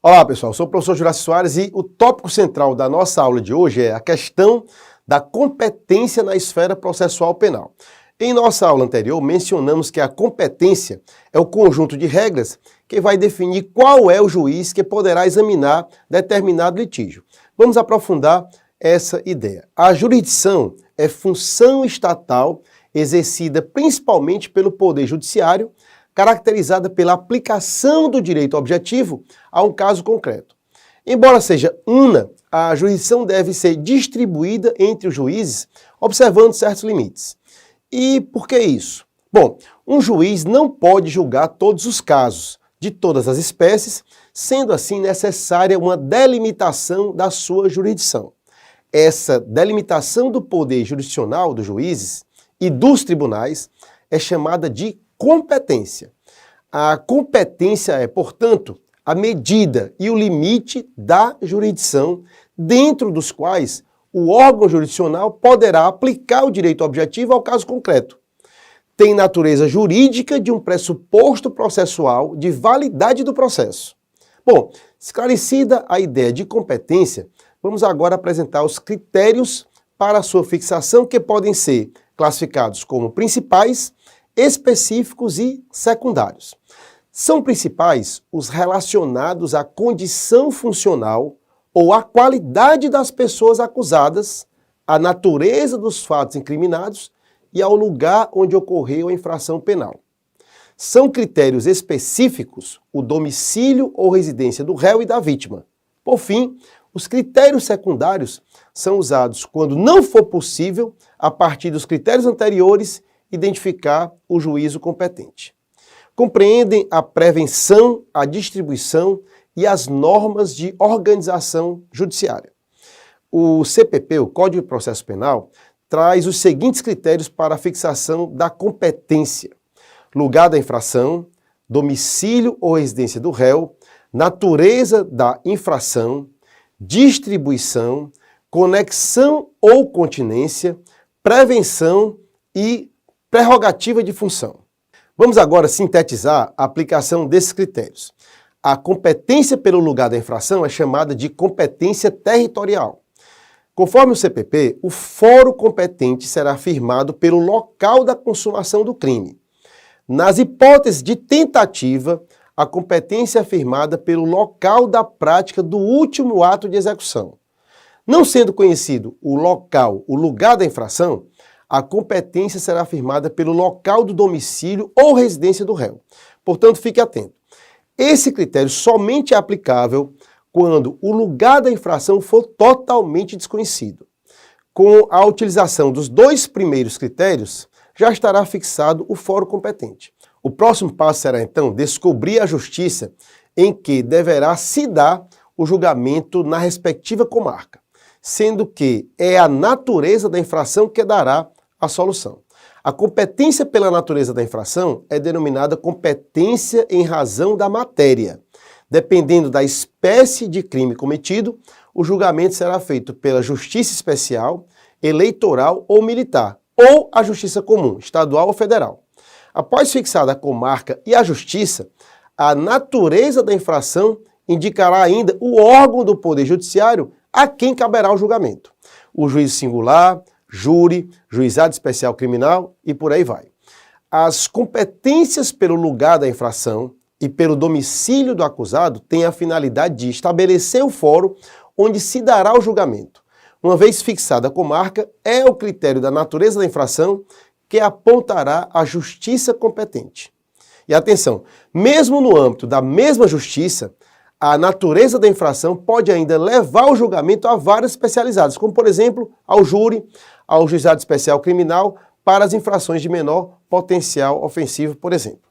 Olá pessoal, eu sou o professor Juraci Soares e o tópico central da nossa aula de hoje é a questão da competência na esfera processual penal. Em nossa aula anterior mencionamos que a competência é o conjunto de regras que vai definir qual é o juiz que poderá examinar determinado litígio. Vamos aprofundar essa ideia. A jurisdição é função estatal exercida principalmente pelo Poder Judiciário, caracterizada pela aplicação do direito objetivo a um caso concreto. Embora seja una, a jurisdição deve ser distribuída entre os juízes, observando certos limites. E por que isso? Bom, um juiz não pode julgar todos os casos, de todas as espécies, sendo assim necessária uma delimitação da sua jurisdição. Essa delimitação do poder jurisdicional dos juízes e dos tribunais é chamada de competência. A competência é, portanto, a medida e o limite da jurisdição dentro dos quais o órgão jurisdicional poderá aplicar o direito objetivo ao caso concreto. Tem natureza jurídica de um pressuposto processual de validade do processo. Bom, esclarecida a ideia de competência, vamos agora apresentar os critérios para a sua fixação que podem ser classificados como principais, específicos e secundários. São principais os relacionados à condição funcional ou à qualidade das pessoas acusadas, à natureza dos fatos incriminados e ao lugar onde ocorreu a infração penal. São critérios específicos o domicílio ou residência do réu e da vítima. Por fim, os critérios secundários são usados quando não for possível, a partir dos critérios anteriores, identificar o juízo competente. Compreendem a prevenção, a distribuição e as normas de organização judiciária. O CPP, o Código de Processo Penal, traz os seguintes critérios para a fixação da competência: lugar da infração, domicílio ou residência do réu, natureza da infração, distribuição, conexão ou continência, prevenção e prerrogativa de função. Vamos agora sintetizar a aplicação desses critérios. A competência pelo lugar da infração é chamada de competência territorial. Conforme o CPP, o foro competente será firmado pelo local da consumação do crime. Nas hipóteses de tentativa, a competência é firmada pelo local da prática do último ato de execução. Não sendo conhecido o local, o lugar da infração, a competência será firmada pelo local do domicílio ou residência do réu. Portanto, fique atento. Esse critério somente é aplicável quando o lugar da infração for totalmente desconhecido. Com a utilização dos dois primeiros critérios, já estará fixado o foro competente. O próximo passo será, então, descobrir a justiça em que deverá se dar o julgamento na respectiva comarca, sendo que é a natureza da infração que dará a solução. A competência pela natureza da infração é denominada competência em razão da matéria. Dependendo da espécie de crime cometido, o julgamento será feito pela Justiça Especial, Eleitoral ou Militar, ou a Justiça Comum, estadual ou federal. Após fixada a comarca e a justiça, a natureza da infração indicará ainda o órgão do Poder Judiciário a quem caberá o julgamento. O juiz singular, júri, juizado especial criminal e por aí vai. As competências pelo lugar da infração e pelo domicílio do acusado têm a finalidade de estabelecer o fórum onde se dará o julgamento. Uma vez fixada a comarca, é o critério da natureza da infração que apontará a justiça competente. E atenção, mesmo no âmbito da mesma justiça, a natureza da infração pode ainda levar o julgamento a várias especializadas, como por exemplo ao júri, ao juizado especial criminal, para as infrações de menor potencial ofensivo, por exemplo.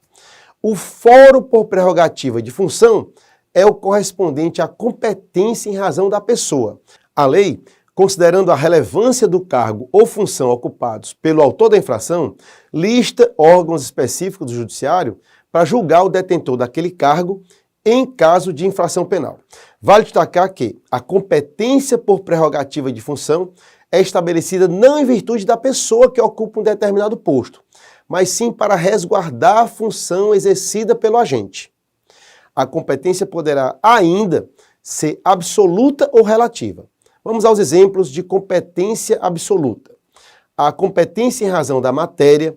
O foro por prerrogativa de função é o correspondente à competência em razão da pessoa. A lei, considerando a relevância do cargo ou função ocupados pelo autor da infração, lista órgãos específicos do judiciário para julgar o detentor daquele cargo em caso de infração penal. Vale destacar que a competência por prerrogativa de função é estabelecida não em virtude da pessoa que ocupa um determinado posto, mas sim para resguardar a função exercida pelo agente. a competência poderá ainda ser absoluta ou relativa. Vamos aos exemplos de competência absoluta. A competência em razão da matéria,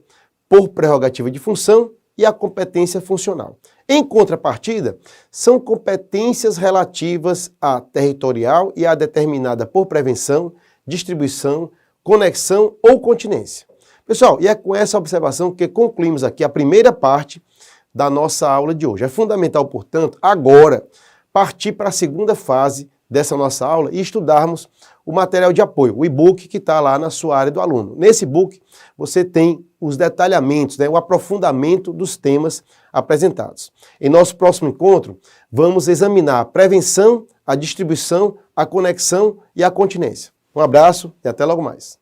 por prerrogativa de função, e a competência funcional. Em contrapartida, são competências relativas à territorial e à determinada por prevenção, distribuição, conexão ou continência. Pessoal, e é com essa observação que concluímos aqui a primeira parte da nossa aula de hoje. É fundamental, portanto, agora partir para a segunda fase dessa nossa aula e estudarmos o material de apoio, o e-book que está lá na sua área do aluno. Nesse e-book você tem os detalhamentos, o aprofundamento dos temas apresentados. Em nosso próximo encontro, vamos examinar a prevenção, a distribuição, a conexão e a continência. Um abraço e até logo mais.